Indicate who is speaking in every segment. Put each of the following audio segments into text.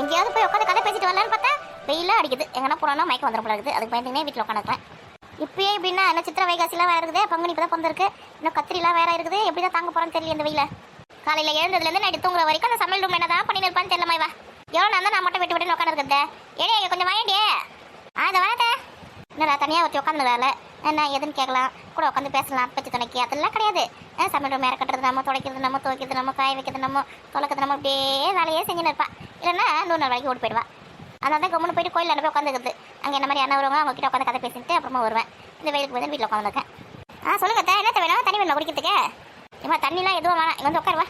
Speaker 1: எங்கேயாவது போய் உட்காந்து கதை பேசிட்டு வரலான்னு பார்த்தா வெயிலாக அடிக்குது. எங்கன்னா போனோம்னா மயக்கம் வந்துடும் போல இருக்குது. அதுக்கு பயந்துனே வீட்டில் உட்காந்துருக்கேன். இப்பயே எப்படின்னா என்ன சித்திரை வைகாசிலாம் வேறு இருக்குது, பங்குனி இப்போ தான் பிறந்திருக்கு, இன்னும் கத்திரிலாம் வேற இருக்குது. எப்படி தான் தாங்க போகிறான்னு தெரியல இந்த வெயில. காலையில் எழுந்ததுலேருந்து நைட்டு தூங்குற வரைக்கும் அந்த சமையல் ரூம் என்ன தான் பண்ணி இருப்பான்னு தெரியல. இவா எவ்வளோ நான் மட்டும் விட்டு விட்டு உட்காந்துருக்குது. ஏடே கொஞ்சம் வாயண்டியே. அதை வாங்க என்னடா தனியாக வச்சு உட்காந்து வேலை என்ன எதுன்னு கேட்கலாம், கூட உட்காந்து பேசலாம், பேச்சு துணைக்கி அதெல்லாம் கிடையாது. சமையல் ரூம் மேலே கட்டுறது நம்ம, துடைக்கிறது நம்ம, துவைக்கிறது நம்ம, காய வைக்கிறது நம்ம, தொலைக்கிறது நம்ம, அப்படியே வேலையே செஞ்சுன்னு இருப்பா. இல்லைன்னா 100 நாள் வரைக்கும் ஓடி போயிடுவா. அதனால தான் கம்முன்னு போயிட்டு கோயிலில் போய் உட்காந்துருக்குது. அங்கே என்ன மாதிரி என்ன வருவாங்க அவங்க கிட்ட உட்காந்து கதை பேசிட்டு அப்புறமா வருவேன். இந்த வெயிலுக்கு வந்து வீட்டில் உட்காந்துருக்கேன். சொல்லுங்க தே, என்ன வேணும்? தண்ணி வேணும் குடிக்கிறதுக்கு? ஏமா தண்ணிலாம் எதுவும் வேணாம், இங்கே வந்து உட்காருவா.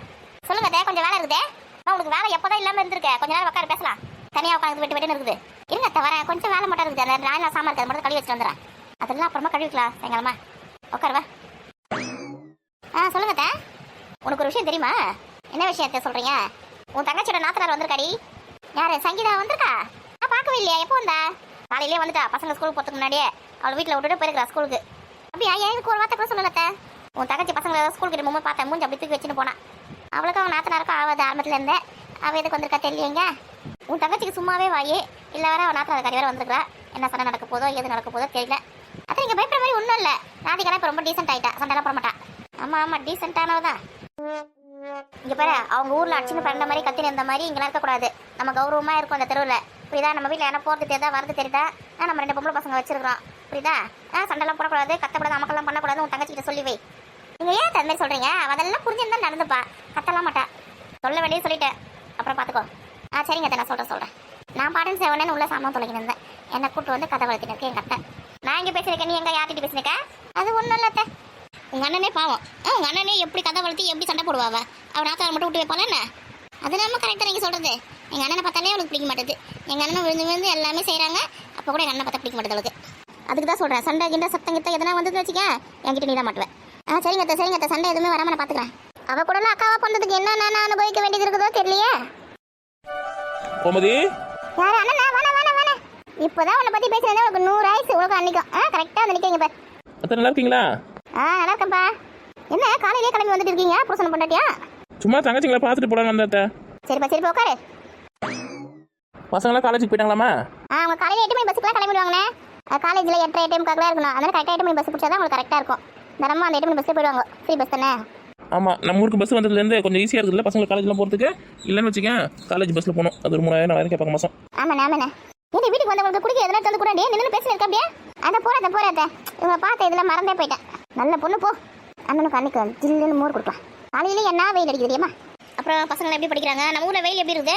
Speaker 1: சொல்லுங்க தே, கொஞ்சம் வேலை இருக்குதே. உங்களுக்கு வேலை எப்போதான் இல்லாமல் இருந்திருக்கேன். கொஞ்சம் நேரம் உட்கார பேசலாம். தனியாக உட்காந்து விட்டு விட்டுன்னு இருக்குது. இருங்க வரேன், கொஞ்சம் வேலை மட்டும் இருக்குது. அந்த நாயெல்லாம் சாமான் இருக்கிறது மட்டும் கழுவி வச்சுட்டு வந்துடுறேன். அதெல்லாம் அப்புறமா கழுவிக்கலாம் சாயங்காலமா. உட்காருவா. சொல்லுங்க தே, உனக்கு ஒரு விஷயம் தெரியுமா? என்ன விஷயத்த சொல்கிறீங்க? உன் தங்கச்சியோட நாத்தனார் வந்திருக்காடி. யாரு? சங்கீதா வந்திருக்கா? பார்க்கவே இல்லையா? எப்போ வந்தா? காலையிலே வந்துட்டா. பசங்க ஸ்கூலுக்கு போகிறதுக்கு முன்னாடியே அவள் வீட்டில் விட்டுட்டு போயிருக்கா ஸ்கூலுக்கு. அப்படியா? எனக்கு ஒரு வார்த்தை கூட சொல்லலத்த. உன் தங்கச்சி பசங்களை ஸ்கூலுக்கு கிட்ட மும்மை பார்த்தேன், மூஞ்சி அப்படி தூக்கி வச்சுன்னு போனான். அவளுக்கு அவன் நாத்தனாருக்கும் ஆகாது ஆரம்பத்தில் இருந்தேன். அவள் எதுக்கு வந்திருக்கா தெரியலையங்க. உன் தங்கச்சிக்கு சும்மாவே வாயே இல்லை, வேற அவன் நாத்தனார் கறி வேறு வந்துருக்கா. என்ன சண்டை நடக்க போதோ எது நடக்க போதோ தெரியல. அதான் நீங்கள் பயப்படுற மாதிரி ஒன்றும் இல்லை. ராதிகாலாம் இப்போ ரொம்ப டீசென்ட் ஆகிட்டா, சண்டைலாம் போட மாட்டா. ஆமாம் டீசென்ட்டானவதான். இங்கே பாரு, அவங்க ஊரில் அடிச்சுன்னு பண்ண மாதிரி கத்தின்னு இருந்த மாதிரி இங்கெல்லாம் இருக்கக்கூடாது. நம்ம கௌரவமாக இருக்கும் அந்த தெருவில், புரியுதா? நம்ம வீட்டில் என்ன போகிறது தெரியுதா, வரது தெரியுதா? நம்ம 2 பொம்பளை பசங்க வச்சிருக்கிறோம், புரியுதா? சண்டைலாம் போடக்கூடாது, கத்தக்கூடாது, அமக்கெல்லாம் பண்ணக்கூடாது. உன் தங்கச்சிக்கிட்ட சொல்லி வை. நீங்கள் ஏன் தந்தை சொல்கிறீங்க? அதெல்லாம் புரிஞ்சுருந்தா நடந்துப்பா, கத்தலாம் மாட்டா. சொல்ல வேண்டியது சொல்லிட்டேன், அப்புறம் பார்த்துக்கோ. சரிங்க நான் சொல்கிறேன். நான் பாடன் சேவனேன்னு உள்ள சாமான் தொலைக்கின்னு இருந்தேன். என்னை கூப்பிட்டு வந்து கதை வளர்த்தினேன் என் கத்தை. நான் இங்கே பேசியிருக்கேன், நீ எங்கே யார்கிட்ட பேசினிருக்க? அது ஒன்றும் இல்லை அத்தை. உங்கள் அண்ணனே பாவம். உங்கள் அண்ணனே எப்படி கதை வளர்த்தி எப்படி சண்டை போடுவாவ? அவன் நாத்தாரை மட்டும் விட்டு வைப்பால என்ன? அது நம்ம கரெக்டாக நீங்கள் சொல்கிறது. எங்கள் அண்ணனை பார்த்தாலே அவளுக்கு பிடிக்க மாட்டேது. எங்கள் அண்ணனை விழுந்து விழுந்து எல்லாமே செய்கிறாங்க. அப்போ கூட எங்கள் அண்ணனை பார்த்தா பிடிக்க மாட்டேது அவளுக்கு. அதுக்கு தான் சொல்கிறேன், சண்டை கிண்ட சத்தம் கிட்ட எதனா வந்து வச்சுக்க என்கிட்ட நீ தான் மாட்டுவேன். சரிங்க அத்தை சண்டை எதுவுமே வராமல் நான் பார்த்துக்கிறேன். அவள் கூட அக்காவை பண்ணுறதுக்கு என்ன நான் அனுபவிக்க வேண்டியது இருக்குதோ தெரியலையே. யார் அண்ணா? வேணா இப்போதான் உன்னை பற்றி பேசுகிறேன். உனக்கு 100 ஆயிடுச்சு. உனக்கு அன்னைக்கும் கரெக்டாக வந்து நிற்கிறீங்க பார்.
Speaker 2: நல்லா இருக்கீங்களா?
Speaker 1: நல்லா இருக்கேன்ப்பா. என்ன காலையிலே கிளம்பி வந்துட்டு இருக்கீங்க? புருஷன் பொண்டாட்டியா?
Speaker 2: சும்மா தங்கச்சிங்களா பார்த்துட்டு போலான்னு வந்தேன்.
Speaker 1: சரிப்பா உட்காரு.
Speaker 2: பசங்களாம் காலேஜுக்கு போயிட்டாங்களாமா?
Speaker 1: அவங்க காலையில் 8 மணி பஸ்ஸுக்குலாம் கிளம்பிடுவாங்கண்ணே. காலேஜில் 8:30 டைமுக்காக இருக்கணும். அதனால் கரெக்டாக 8 மணி பஸ் பிடிச்சா தான் உங்களுக்கு கரெக்டாக இருக்கும். தரமாக அந்த 8 மணி பஸ்ஸில் போயிடுவாங்க. ஃப்ரீ பஸ் தானே?
Speaker 2: ஆமாம், நம்ம ஊருக்கு பஸ் வந்ததுலேருந்து கொஞ்சம் ஈஸியாக இருக்குதுல்ல பசங்க காலேஜ்லாம் போகிறதுக்கு. இல்லைன்னு வச்சுக்கேன், காலேஜ் பஸ்ஸில் போகணும். அது ஒரு 3000 கேட்பாங்க மாதம்.
Speaker 1: ஆமாண்ணே. ஏன் வீட்டுக்கு வந்தவங்களுக்கு குடிக்க எதனா தந்து கூட நின்று பேசினிருக்க அப்படியே? அதை போகிறத இவங்க பார்த்த இதில் மறந்தே போயிட்டேன். நல்ல பொண்ணு போ. அண்ணனுக்கு அன்னைக்கு ஜில்லுன்னு மோர் கொடுக்கலாம். காலையில என்ன வெயில் அடிக்குது தெரியுமா? அப்புறம் பசங்களை எப்படி படிக்கிறாங்க? நம்ம ஊரில் வெயில் எப்படி இருக்குது?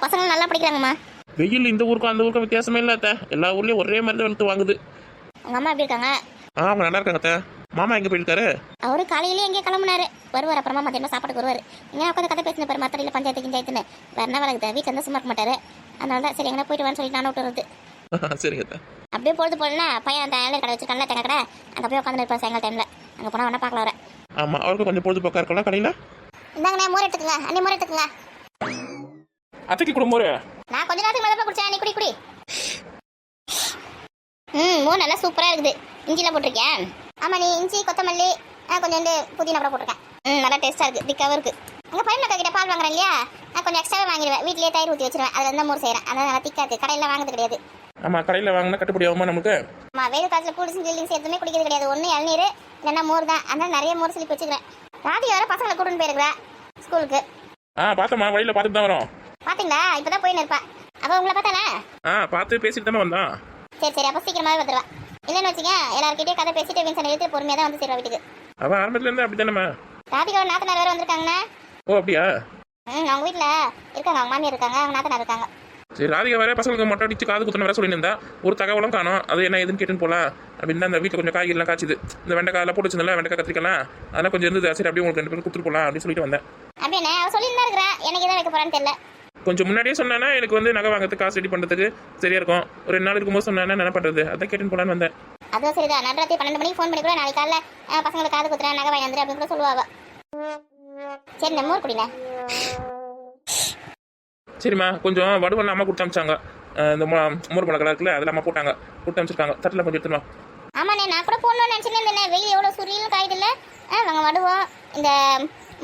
Speaker 1: பசங்க நல்லா படிக்கிறாங்கம்மா.
Speaker 2: வெயில் இந்த ஊருக்கும் அந்த ஊருக்கும் வித்தியாசமே இல்லை அத்தை. எல்லா ஊர்லேயும் ஒரே மாதிரி தான் வெளுத்து வாங்குது.
Speaker 1: உங்கள் அம்மா எப்படி இருக்காங்க?
Speaker 2: அவங்க நல்லா இருக்காங்க அத்தை. மாமா எங்கே போயிருக்காரு?
Speaker 1: அவரு காலையிலேயே எங்கே கிளம்புனாரு. வருவார் அப்புறமா மத்தியமாக சாப்பாட்டுக்கு வருவார். இங்கே உட்காந்து கதை பேசின பாரு, மற்றடியில் பஞ்சாயத்துன்னு வேறு என்ன வேலை இருக்குது? வீட்டில் இருந்தால் சும்மா இருக்க மாட்டார். அதனால தான் சரி எங்கன்னா போயிட்டு வான்னு சொல்லிட்டு நானும் விட்டு வருது.
Speaker 2: சரிங்க அத்தை.
Speaker 1: அப்படியே பொழுது போலனா பையன் அந்த ஏழை கடை வச்சிருக்கான்ல தேங்காய் கடை, அங்கே போய் உட்காந்து இருப்பார் சாயங்கால டைமில். அங்கே போனால் வேணா பார்க்கலாம் வர.
Speaker 2: ஆமாம், அவருக்கு கொஞ்சம் பொழுதுபோக்கா இருக்கலாம் கடையில்.
Speaker 1: இந்தாங்கண்ணே மோர் எடுத்துக்கங்க. அண்ணி மோர் எடுத்துக்கங்க.
Speaker 2: அத்தைக்கு கூட மோர்
Speaker 1: நான் கொஞ்ச நேரத்துக்கு மேலே குடிச்சேன். நீ குடி. மோர் நல்லா சூப்பராக இருக்குது. இஞ்சிலாம் போட்டிருக்கேன். ஆமாம், நீ இஞ்சி கொத்தமல்லி கொஞ்சோண்டு புதினா கூட போட்டிருக்கேன். நல்லா டேஸ்ட்டாக இருக்குது, திக்காகவும் இருக்குது. உங்கள் பையன் கிட்ட பால் வாங்குறேன் இல்லையா, நான் கொஞ்சம் எக்ஸ்ட்ராவே வாங்கிடுவேன். வீட்டிலேயே தயிர் ஊற்றி வச்சிருவேன். அதில் இருந்தால் மோர் செய்கிறேன். அதனால் நல்லா திக்காக இருக்குது. கடையில் வாங்குறது கிடையாது.
Speaker 2: ஆமாம், கடையில் வாங்கினா கட்டுப்படி ஆகுமா நமக்கு?
Speaker 1: ஆமாம், வெயில் காலத்தில் கூல்ஸ் ஜில்லிங்ஸ் எதுவுமே குடிக்கிறது கிடையாது. ஒன்று இளநீர் இல்லைன்னா மோர் தான். அதனால் நிறைய மோர் சிலிப்பு வச்சுக்கிறேன். ராதி வேறு பசங்களை கூட்டின்னு போயிருக்கிறேன் ஸ்கூலுக்கு.
Speaker 2: பார்த்தம்மா, வழியில் பார்த்துட்டு தான் வரோம்.
Speaker 1: பார்த்தீங்களா? இப்போ தான் போயின்னு இருப்பா. அவள் உங்களை பார்த்தானே?
Speaker 2: பார்த்து பேசிட்டு தானே வந்தான்.
Speaker 1: சரி அப்போ சீக்கிரமாகவே வந்துடுவா. இல்லைன்னு வச்சுக்க எல்லாருக்கிட்டே கதை பேசிட்டு வின்சன் எழுத்து பொறுமையாக தான் வந்து சேருவா வீட்டுக்கு.
Speaker 2: அவன் ஆரம்பத்துலேருந்து அப்படி தானேம்மா?
Speaker 1: ராதிகா நாத்தனார் வேறு வந்திருக்காங்கண்ணா.
Speaker 2: ஓ அப்படியா?
Speaker 1: அவங்க வீட்டில் இருக்காங்க. அவங்க மாமியார் இருக்காங்க, அவங்க நாத்தனார் இருக்காங்க.
Speaker 2: சரி, ராதிகா வேற பசங்களுக்கு மொட்டை அடிச்சு காது குத்தன வேற சொல்லியிருந்தா. ஒரு தகவலும் காணும். அது என்ன எதுன்னு கேட்டுன்னு போகலாம் அப்படின்னா அந்த வீட்டில் கொஞ்சம் காய்கறிலாம் காய்ச்சிது. இந்த வெண்டைக்காயெல்லாம் போட்டு வச்சிருந்தா வெண்டைக்காய் கத்திரிக்கலாம் அதெல்லாம் கொஞ்சம் இருந்தது. சரி அப்படியே உங்களுக்கு 2 பேரும் கொடுத்துட்டு போகலாம் அப்படின்னு சொல்லிட்டு வந்தேன்.
Speaker 1: அப்படியே அவள் சொல்லியிருந்தா இருக்கிறேன். எனக்கு எதாவது வைக்க போகிறான்னு தெரியல.
Speaker 2: கொஞ்சம் முன்னாடியே சொன்னானா எனக்கு வந்து நகை வாங்கிறதுக்கு காசு ரெடி பண்ணுறதுக்கு சரியா இருக்கும். ஒரு 2 நாள் இருக்கும்போது சொன்னானா என்ன பண்ணுறது, அதான் கேட்டுன்னு போகலான்னு வந்தேன்.
Speaker 1: அதுவும் சரிதான். நடுராத்திரி 12 மணிக்கு ஃபோன் பண்ணி கூட நாளைக்கு காலைல பசங்களுக்கு காது குத்துறேன் நகை வாங்கி வந்துடு அப்படின்னு கூட சொல்லுவாங்க. சரி நம்ம ஊர் குடிங்க.
Speaker 2: சரிம்மா, கொஞ்சம் வடுவெல்லாம் அம்மா கொடுத்து அமிச்சாங்க. இந்த மோர் மிளகா இருக்குல்ல அதில் அம்மா போட்டாங்க, கொடுத்து அமிச்சிருக்காங்க. தட்டில் கொஞ்சம் எடுத்துமா.
Speaker 1: ஆமாண்ணே, நான் கூட போடணும்னு நினச்சினேன். இந்த வெயில் எவ்வளோ சுரியில் காயுதில்ல. நாங்கள் வடுவோம் இந்த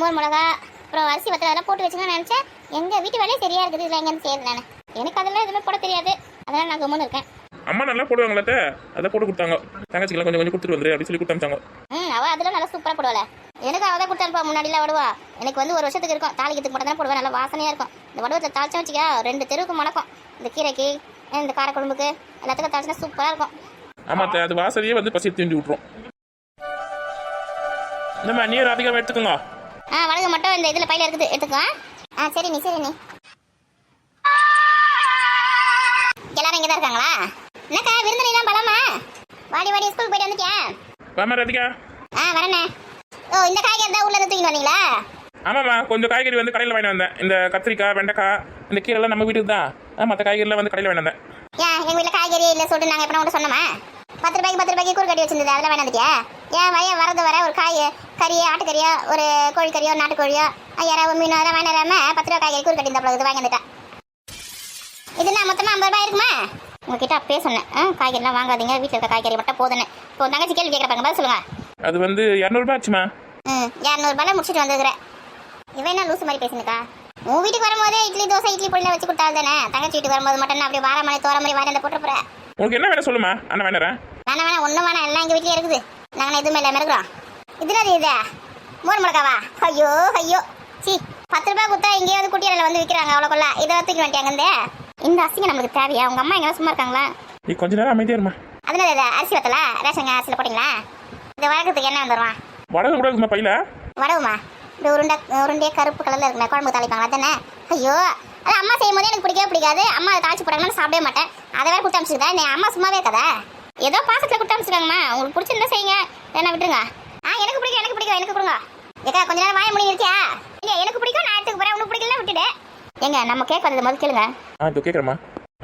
Speaker 1: மோர் மிளகா அப்புறம் அரிசி வத்தல் அதெல்லாம் போட்டு வச்சுக்கணும்னு நினச்சேன். எங்க வீட்டு வேலையே சரியா இருக்குது, இதுல எங்கன்னு செய்யுது நானு. எனக்கு அதெல்லாம் எதுவுமே போட தெரியாது, அதனால நான் கம்முன்னு இருக்கேன்.
Speaker 2: அம்மா நல்லா போடுவாங்களே, அதை போட்டு கொடுத்தாங்க. தங்கச்சிக்கெல்லாம் கொஞ்சம் கொஞ்சம் கொடுத்துட்டு வந்துரு அப்படின்னு சொல்லி கொடுத்தாங்க.
Speaker 1: அவ அதெல்லாம் நல்லா சூப்பரா போடுவாள. எனக்கு அவ தான் கொடுத்தாருப்பா, முன்னாடிலாம் வடுவா. எனக்கு வந்து ஒரு வருஷத்துக்கு இருக்கும், தாளிக்கிறதுக்கு மட்டும் தான் போடுவேன், நல்லா வாசனையா இருக்கும். இந்த வடுவத்தை தாளிச்சா வச்சுக்கா 2 தெருவுக்கு மணக்கும். இந்த கீரைக்கு, இந்த காரக்குழம்புக்கு எல்லாத்துக்கும் தாளிச்சா சூப்பரா இருக்கும்.
Speaker 2: ஆமா, அது வாசனையே வந்து பசி தூண்டி விட்டுரும். இந்த நீ ராதிகா எடுத்துக்கோங்க.
Speaker 1: வடகு மட்டும் இந்த இதுல பையில இருக்குது, எடுத்துக்கோ. சரி நீ எல்லாரும் இங்கதான் இருக்காங்களா? என்னக்கா விருந்தெல்லாம் பலமா? வாடி ஸ்கூல் போயிட்டு வந்துட்டியா?
Speaker 2: வாமா ராதிகா.
Speaker 1: வரேண்ணே. ஓ, இந்த காய்கறி தான் உள்ள இருந்து தூக்கிட்டு வந்தீங்களா?
Speaker 2: ஆமாம்மா, கொஞ்சம் காய்கறி வந்து கடையில் வாங்கி வந்தேன். இந்த கத்திரிக்காய், வெண்டைக்காய், இந்த கீரைலாம் நம்ம வீட்டுக்கு தான். மற்ற காய்கறிலாம் வந்து கடையில் வாங்கி வந்தேன்.
Speaker 1: ஏன் எங்க வீட்டில் காய்கறியே இல்லை சொல்லிட்டு நாங்கள் எப்போ உங்கள்கிட்ட சொன்னோமா? 10 ரூபாய்க்கு கூறு கட்டி வச்சிருந்தது, அதெல்லாம் வேணாம் வந்துட்டியா? ஏன் வரது ஒரு காய் கறியோ, ஆட்டுக்கறியோ, ஒரு கோழிக்கறியோ, நாட்டுக்கோழியோ, யாராவது மீனோ அதெல்லாம் வேணாம 10 ரூபா காய்கறி கூறு கட்டி இந்த இது வாங்கி வந்துட்டேன். இதுனா மொத்தமாக 50 ரூபாய் இருக்குமா? உங்ககிட்ட அப்பயே சொன்னேன், காய்கறிலாம் வாங்காதீங்க, வீட்டில் இருக்க காய்கறி மட்டும் போதுன்னு. இப்போ தங்கச்சி கேள்வி கேட்குறாங்க, பதில் சொல்லுங்க.
Speaker 2: அது வந்து 200 ரூபாய் ஆச்சுமா.
Speaker 1: 200 ரூபாய் முடிச்சுட்டு வந்துருக்கிறேன். இவன் என்ன லூசு மாதிரி பேசுனுக்கா? உன் வீட்டுக்கு வரும்போதே இட்லி தோசை இட்லி பொடியில் வச்சு கொடுத்தால் தானே, தங்கச்சி வீட்டுக்கு வரும்போது மட்டும் அப்படி வார மணி தோற மாதிரி வாரி அந்த போட்டுறேன்.
Speaker 2: உங்களுக்கு என்ன வேணும் சொல்லுமா, அண்ணன் வேணறேன்.
Speaker 1: வேணாம் ஒன்றும் வேணாம், எல்லாம் எங்கள் வீட்டிலே இருக்குது. நாங்கள் எதுவுமே இல்லாமல் இருக்கிறோம். இதுல இதா மோர் மிளகாவா? ஐயோ சி 10 ரூபாய் கொடுத்தா எங்கேயாவது குட்டியாரில் வந்து விற்கிறாங்க, அவ்வளோக்குள்ள இதை தூக்கி வந்துட்டாங்க. இந்த அரிசிங்க நம்மளுக்கு தேவையா? உங்கள் அம்மா எங்கே சும்மா இருக்காங்களா?
Speaker 2: நீ கொஞ்ச நேரம் அமைதியா இருமா.
Speaker 1: அதனால இதை அரிசி வத்தல ரேஷன் அரிசியில் போட்டிங்களா? இந்த வழக்கத்துக்கு என்ன வந்துடுவான்?
Speaker 2: வடகு கூட இருக்குமா பையில?
Speaker 1: வடவுமா? இந்த உருண்டையே கருப்பு கலர்ல இருக்குண்ணே, குழம்பு தாளிப்பாங்க அதானே? ஐயோ, அது அம்மா செய்யும் போதே எனக்கு பிடிக்காது. அம்மா அதை தாளிச்சு போட்டாங்கன்னு சாப்பிடவே மாட்டேன். அதை வேறு கொடுத்து அமிச்சிருக்கா? நீ அம்மா சும்மாவே இருக்காதா? ஏதோ பாசத்தில் கொடுத்து அமிச்சிருக்காங்கம்மா. உங்களுக்கு பிடிச்சிருந்தா செய்யுங்க, என்ன விட்டுருங்க. எனக்கு பிடிக்கும் எனக்கு கொடுங்க. ஏக்கா கொஞ்ச நேரம் வாய முடியும் இருக்கியா? இல்லை எனக்கு பிடிக்கும், நான் எடுத்துக்கு போகிறேன். உனக்கு பிடிக்கல விட்டுடு. ஏங்க நம்ம கேட்க வந்தது முதல் கேளுங்க.
Speaker 2: இப்போ கேட்குறேம்மா.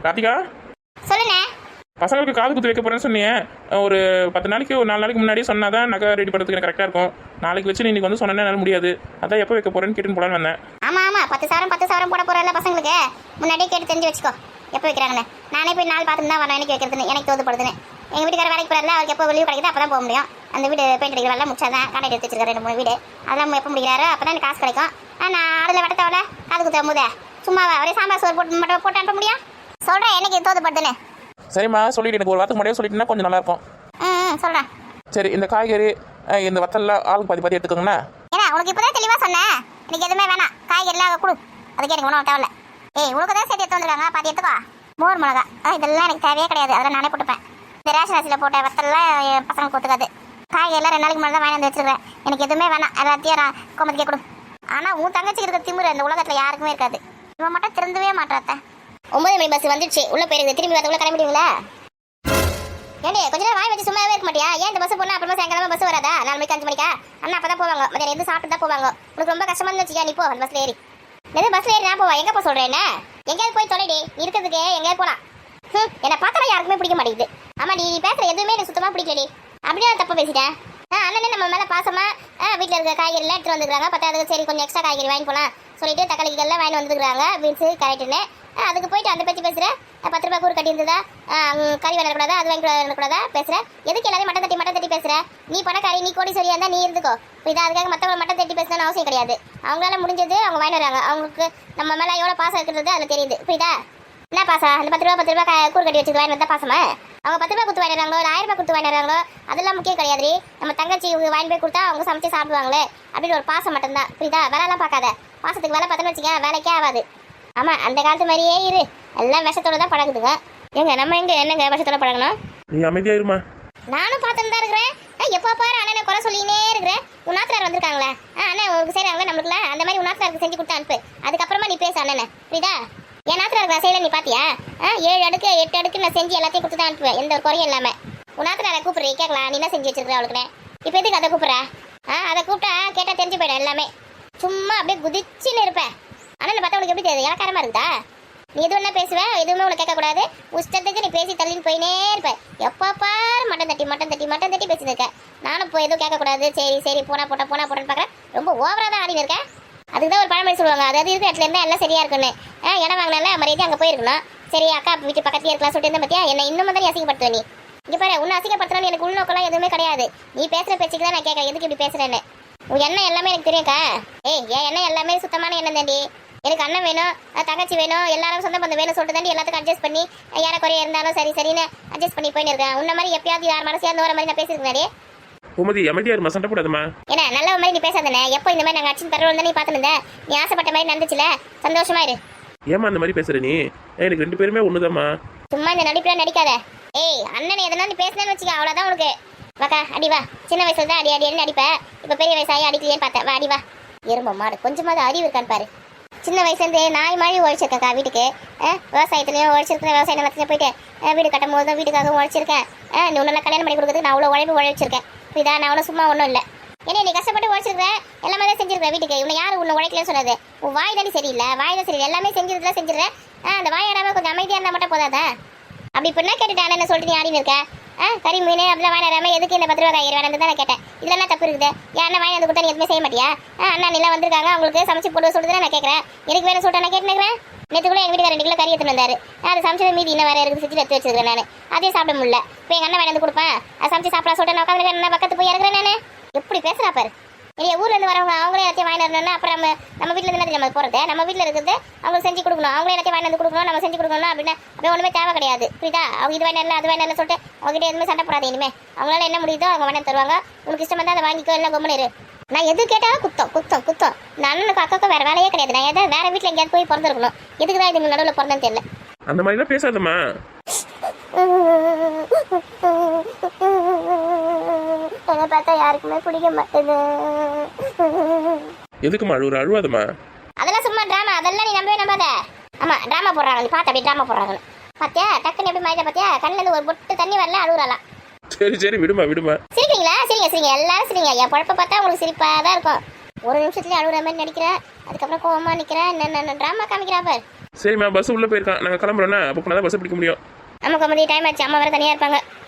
Speaker 2: ராதிகா
Speaker 1: சொல்லுண்ணே.
Speaker 2: பசங்களுக்கு காது குத்து வைக்க போறேன்னு சொன்னீங்க. ஒரு 10 நாளைக்கு ஒரு 4 நாளைக்கு முன்னாடியே சொன்னாதான் நகை ரெடி பண்ணுறதுக்கு எனக்கு கரெக்டாக இருக்கும். நாளைக்கு வச்சு நீ வந்து சொன்னா என்னால் முடியாது. அதான் எப்போ வைக்க போறேன்னு கேட்டுன்னு போலான்னு வந்தேன்.
Speaker 1: ஆமா 10 சவரம் போட போறல பசங்களுக்கு, முன்னாடியே கேட்டு தெரிஞ்சு வச்சுக்கோ எப்போ வைக்கிறாங்கன்னு. நானே போய் நாள் பார்த்துட்டு தான் வரேன், எனக்கு வைக்கிறதுன்னு எனக்கு தோதுப்படுதுன்னு. எங்கள் வீட்டுக்கார வேலைக்கு போகிறதுல அவருக்கு எப்போ லீவ் கிடைக்குது அப்போ தான் போக முடியும். அந்த வீடு பெயிண்ட் அடிக்கிறதெல்லாம் முடிச்சாதான் கடை எடுத்து வச்சிருக்காரு 2-3 வீடு. அதெல்லாம் எப்போ முடிக்கிறாரோ அப்போ தான் எனக்கு காசு கிடைக்கும். நான் அதில் வெட்டத்தவளை காது குத்துற போதே சும்மாவா ஒரே சாம்பார் சோறு போட்டு அனுப்ப முடியும்? சொல்கிறேன் எனக்கு தோதுப்படுதுன்னு. சரிம்மா
Speaker 2: சொல்லிட்டு எனக்கு ஒரு வாரத்துக்கு முன்னாடியே சொல்லிட்டுனா கொஞ்சம் நல்லா இருக்கும்.
Speaker 1: சொல்கிறேன்.
Speaker 2: சரி, இந்த காய்கறி இந்த வத்தல்லாம் ஆளுக்கு பாதி எடுத்துக்கோங்கண்ணா.
Speaker 1: ஏன்னா உனக்கு இப்போ தான் தெளிவாக சொன்னேன், எனக்கு எதுவுமே வேணாம், காய்கறிலாம் கொடு. அதுக்கு எனக்கு ஒன்றும் தேவையில்ல. உனக்கு தான் சேர்த்து எடுத்து வந்துருக்காங்க, பாதி எடுத்துக்கோ. மோர் மிளகா இதெல்லாம் எனக்கு தேவையே கிடையாது, அதெல்லாம் நானே போட்டுப்பேன். இந்த ரேஷன் அரிசியில் போட்ட வத்தல்லாம் என் பசங்களுக்கு ஒத்துக்காது. காய்கறிலாம் 2 நாளைக்கு முன்னாடி தான் வாங்கி வந்து வச்சுருக்கேன். எனக்கு எதுவுமே வேணாம், எல்லாத்தையும் கோமதிக்கே கொடு. ஆனால் உன் தங்கச்சிக்கு இருக்கிற திமிரு இந்த உலகத்தில் யாருக்குமே இருக்காது. இவன் மட்டும் திருந்தவே மாட்டாத்த. 9 மணி பஸ் வந்துடுச்சு, உள்ள போயிருக்குது. திரும்பி வரதுக்குள்ள கிளம்பிடுவீங்களா? ஏண்டி கொஞ்ச நேரம் வாய் வச்சு சும்மாவே இருக்க மாட்டியா? ஏன் இந்த பஸ் போனா அப்புறமா சாயங்காலமா பஸ் வராதா? 4 மணிக்கு 5 மணிக்கா? அண்ணா அப்பதான் போவாங்க, மதியம் எது சாப்பிட்டு தான் போவாங்க. உனக்கு ரொம்ப கஷ்டமா இருந்துச்சு, நீ போ அந்த பஸ்ல ஏறி. பஸ்ல ஏறி நான் போவா? எங்க போக சொல்றேன்? என்ன எங்கேயாவது போய் தொலைடி, இருக்கிறதுக்கு எங்கேயாவது போலாம். என்னை பார்த்தா யாருக்குமே பிடிக்க மாட்டேங்குது. ஆமா நீ பேசுற எதுவுமே எனக்கு சுத்தமா பிடிக்கலடி. அப்படியே தப்பா பேசிட்டேன். அண்ணனே நம்ம மேல பாசமா வீட்டில் இருக்க காய்கறி எல்லாம் எடுத்துட்டு வந்துருக்காங்க. பத்தாவது சரி கொஞ்சம் எக்ஸ்ட்ரா காய்கறி வாங்கி போலாம் சொல்லிட்டு தக்காளிகள்லாம் வாங்கி வந்துருக்காங்க. பீன்ஸு கரெக்டுன்னு அதுக்கு போயிட்டு அந்த பேச்சு பேசுற. 10 ரூபாய் கூறு கட்டி இருந்ததா, கறி வாங்கக்கூடாதா, அது வாங்கி வரக்கூடாதா பேசுற. எதுக்கு எல்லாரையும் மட்டம் தட்டி பேசுற? நீ பணக்காரி, நீ கோடி சரியா இருந்தா நீ இருந்துக்கோ. இதான் அதுக்காக மற்றவங்க மட்டம் தட்டி பேசணும்னு அவசியம் கிடையாது. அவங்களால முடிஞ்சது அவங்க வாங்கி வராங்க. அவங்களுக்கு நம்ம மேல எவ்வளோ பாசம் இருக்கிறது அதில் தெரியுது. புரியுதா? என்ன பாசம்? அந்த 10 ரூபாய் கூறு கட்டி வச்சுக்கு வாங்கி வந்தா பாசமா? அவங்க 10 ரூபாய் கொடுத்து வாங்கிடுறாங்களோ, 1000 ரூபாய் கொடுத்து வாங்கிடுறாங்களோ, அதெல்லாம் முக்கியம் கிடையாது. நம்ம தங்கச்சி வாங்கி போய் கொடுத்தா அவங்க சமைச்சு சாப்பிடுவாங்களே அப்படின்னு ஒரு பாசம் மட்டும்தான். புரியுதா? வேலைலாம் பார்க்காத. பாசத்துக்கு வேலை பார்த்தோன்னு வச்சுக்க வேலைக்கே ஆகாது. ஆமா அந்த காலத்து மாதிரியே இரு, எல்லாம் விஷத்தோட தான் பழகுதுங்க. நம்ம எங்க என்னங்க விஷத்தோட பழகணும்?
Speaker 2: நீ அமைதியா இருமா.
Speaker 1: நானும் பார்த்துட்டு தான் இருக்கிறேன். எப்போ பாரு அண்ணனை குறை சொல்லினே இருக்கிறேன். உன் நாத்தனார் வந்திருக்காங்களே, அண்ணன் உங்களுக்கு செய்றாங்களே நம்மளுக்குல, அந்த மாதிரி உன் நாத்தனாருக்கு செஞ்சு கொடுத்து அனுப்பு. அதுக்கப்புறமா நீ பேசு அண்ணனை. புரியுதா? என் நாத்தனாருக்கு நான் செய்யல, நீ பாத்தியா? 7 அடுக்கு 8 அடுக்கு நான் செஞ்சு எல்லாத்தையும் கொடுத்து தான் அனுப்புவேன், எந்த ஒரு குறையும் இல்லாம. உன் நாத்தனாரை கூப்பிடுறீ கேட்கலாம், நீ என்ன செஞ்சு வச்சிருக்க அவளுக்குன்னு. இப்போ எதுக்கு அதை கூப்பிட்ற? அதை கூப்பிட்டா கேட்டால் தெரிஞ்சு போயிடும் எல்லாமே. சும்மா அப்படியே குதிச்சுன்னு இருப்பேன். ஆனால் பார்த்தா உனக்கு எப்படி தெரியுது? இலக்காரமா இருக்குதா? நீ எது ஒன்றா பேசுவேன், எதுவுமே உனக்கு கேட்கக்கூடாது. உஷ்டத்துக்கு நீ பேசி தள்ளின்னு போயினே இருப்பேன். எப்போ பாரு மட்டன் தட்டி பேசிட்டு இருக்கேன். நானும் போய் எதுவும் கேட்கக்கூடாது. சரி போனா போட்டேன்னு பார்க்குறேன். ரொம்ப ஓவராக தான் ஆடினு இருக்கேன். அதுக்கு தான் ஒரு பழமொழி சொல்லுவாங்க, அதாவது இருக்கிற இடத்துல இருந்தால் எல்லாம் சரியா இருக்குன்னு. இடம் வாங்கினால மரியாதை அங்கே போயிருக்கணும். சரி அக்கா வீட்டு பக்கத்துலேயே இருக்கலாம் சொல்லிட்டு இருந்தா பார்த்தியா, என்ன இன்னும் தான் அசிங்கப்படுத்துவேன் நீ. இங்கே பாரு, உன்னை அசிங்கப்படுத்தணும்னு எனக்கு உள்நோக்கெல்லாம் எதுவுமே கிடையாது. நீ பேசுகிற பேச்சுக்கு தான் நான் கேட்குறேன், எதுக்கு இப்படி பேசுகிறேன்னு. உன் எண்ணம் எல்லாமே எனக்கு தெரியும்க்கா. என் எண்ணம் எல்லாமே சுத்தமான எண்ணம் தாண்டி. எனக்கு அண்ணன் வேணும், தங்கச்சி வேணும், எல்லாரும் சொந்த பந்தம் வேணும் சொல்லிட்டு தாண்டி எல்லாத்துக்கும் அட்ஜஸ்ட் பண்ணி யாரை குறைய இருந்தாலும் சரி சரின்னு அட்ஜஸ்ட் பண்ணி போயின்னு இருக்கேன். உன்ன மாதிரி எப்பயாவது யார் மனசு சேர்ந்து வர மாதிரி நான் பேசியிருக்கேன்.
Speaker 2: கோமதி அமைதியா இருமா, சண்டை போடாதம்மா.
Speaker 1: ஏன்னா நல்ல மாதிரி நீ பேசாதானே, எப்போ இந்த மாதிரி நாங்கள் அடிச்சு தரோம் தான் நீ பார்த்துருந்தேன். நீ ஆசைப்பட்ட மாதிரி நடந்துச்சுல, சந்தோஷமா இரு.
Speaker 2: ஏமா அந்த மாதிரி பேசுற நீ? எனக்கு 2 பேருமே ஒண்ணுதாம்மா.
Speaker 1: சும்மா இந்த நடிப்புல நடிக்காத. ஏய் அண்ணன் எதனா நீ பேசினேன்னு வச்சுக்க, அவ்வளோதான் உனக்கு. வாக்கா அடி வா. சின்ன வயசுல தான் அடி அடின்னு அடிப்பேன், இப்போ பெரிய வயசாகி அடிக்கலையேன்னு பார்த்தேன். வா அடி வா. எறும்ப மாடு கொஞ்சமாவது அறிவு இருக்கான்னு பாரு. சின்ன வயசுலேருந்து நாய் மாதிரி உழைச்சிருக்கேன்க்கா வீட்டுக்கு. விவசாயத்துலையும் உழைச்சிருக்கேன், விவசாய நிலத்துல போயிட்டு வீடு கட்டும் போது தான் வீட்டுக்காக உழைச்சிருக்கேன். நீ ஒன்றும் கல்யாணம் பண்ணி கொடுக்குறதுக்கு நான் அவ்வளோ உழைச்சிருக்கேன். இதா நான் அவ்வளோ சும்மா ஒன்றும் இல்லை. ஏன்னா நீ கஷ்டப்பட்டு உழைச்சிருக்கேன், எல்லாமே தான் செஞ்சிருக்கேன் வீட்டுக்கு. இவனை யார் உன்னை உழைக்கலன்னு சொன்னது? உன் வாய் தானே சரியில்லை, வாய் தான் சரியில்லை. எல்லாமே செஞ்சிருந்தா செஞ்சிடறேன். அந்த வாயாடாமல் கொஞ்சம் அமைதியாக இருந்தால் மட்டும் போதாதா? அப்படி இப்படின்னா கேட்டுட்டேன் என்ன சொல்லிட்டு நீ ஆடின்னு இருக்க? கறி மீன் அப்படிலாம் வாங்கிடாமல் எதுக்கு இந்த 10 ரூபா காய்கறி வேணான்னு தான் நான் கேட்டேன். இதெல்லாம் தப்பு இருக்குது. ஏன் அண்ணன் வாங்கி வந்து கொடுத்தா நீ எதுவுமே செய்ய மாட்டியா? அண்ணா எல்லாம் வந்திருக்காங்க, அவங்களுக்கு சமைச்சு போட்டு சொல்லிட்டு நான் கேட்குறேன். எனக்கு வேணும் சொல்லிட்டு நான் கேட்டுக்கிறேன். நேற்று கூட எங்கள் வீட்டுக்கு 2 கிலோ கறி எடுத்துன்னு வந்தாரு. அது சமைச்சது மீதி இன்னும் வேறு இருக்குது, ஃப்ரிட்ஜில் எடுத்து வச்சிருக்கேன் நான். அதையும் சாப்பிட முடியல. இப்போ எங்கள் அண்ணன் வாங்கி வந்து கொடுப்பேன், அதை சமைச்சு சாப்பிட சொல்லிட்டு நான் உட்காந்து என்ன பக்கத்து போய் இறக்குறேன் நான். எப்படி பேசுகிறா பாரு. இல்லையா ஊர்லேருந்து வரவங்க அவங்களே எல்லாத்தையும் வாங்கி வரணும்னா அப்புறம் நம்ம வீட்டில் இருந்து நம்ம போகிறது, நம்ம வீட்டில் இருக்கிறது அவங்களுக்கு செஞ்சு கொடுக்கணும். அவங்களே எல்லாத்தையும் வாங்கி வந்து கொடுக்கணும், நம்ம செஞ்சு கொடுக்கணும் அப்படின்னா அப்படியே ஒன்றுமே தேவை கிடையாது. புரியுதா? அவங்க இது வாங்கி அது வாங்கி சொல்லிட்டு அவங்ககிட்ட எதுவுமே சண்டை போடாது. இனிமேல் அவங்களால என்ன முடியுதோ அவங்க வாங்கி தருவாங்க. உங்களுக்கு இஷ்டம் தான் அதை வாங்கிக்கோ, இல்லை கொம்பனிரு. நான் எது கேட்டாலும் குத்தம். நான் அண்ணனுக்கு அக்காவுக்கும் வேறு வேலையே கிடையாது. நான் எதாவது வேறு வீட்டில் எங்கேயாவது போய் பிறந்திருக்கணும். எதுக்கு தான் இதுக்கு நடுவில் பிறந்தேன்னு தெரியல.
Speaker 2: அந்த மாதிரிலாம் பேசாதம்மா.
Speaker 1: என்னை பார்த்தா யாருக்குமே பிடிக்க மாட்டேது.
Speaker 2: எதுக்குமா அழுவாதம்மா?
Speaker 1: அதெல்லாம் சும்மா ட்ராமா, அதெல்லாம் நீ நம்பாத. ஆமா ட்ராமா போடுறாங்க, நீ பார்த்து அப்படியே ட்ராமா போடுறாங்க. பாத்தியா டக்குன்னு எப்படி மாதிரி பாத்தியா? கண்ணில் ஒரு பொட்டு தண்ணி வரல, அழுகுறாலாம்.
Speaker 2: சரி விடுமா.
Speaker 1: சிரிக்கிறீங்களா? சரிங்க எல்லாரும் சரிங்க. என் பழப்ப பார்த்தா உங்களுக்கு சிரிப்பாக தான் இருக்கும். ஒரு நிமிஷத்துலேயே அழுகுற மாதிரி நடிக்கிறேன், அதுக்கப்புறம் கோவமா நிற்கிறேன், என்ன ட்ராமா காமிக்கிறா பார்.
Speaker 2: சரிம்மா, பஸ் உள்ள போயிருக்கான், நாங்கள் கிளம்புறோன்னா அப்போ தான் பஸ் பிடிக்க முடியும்.
Speaker 1: நமக்கு மதியம் டைம் ஆச்சு, அம்மா வேறு தனியாக இருப்பாங்க.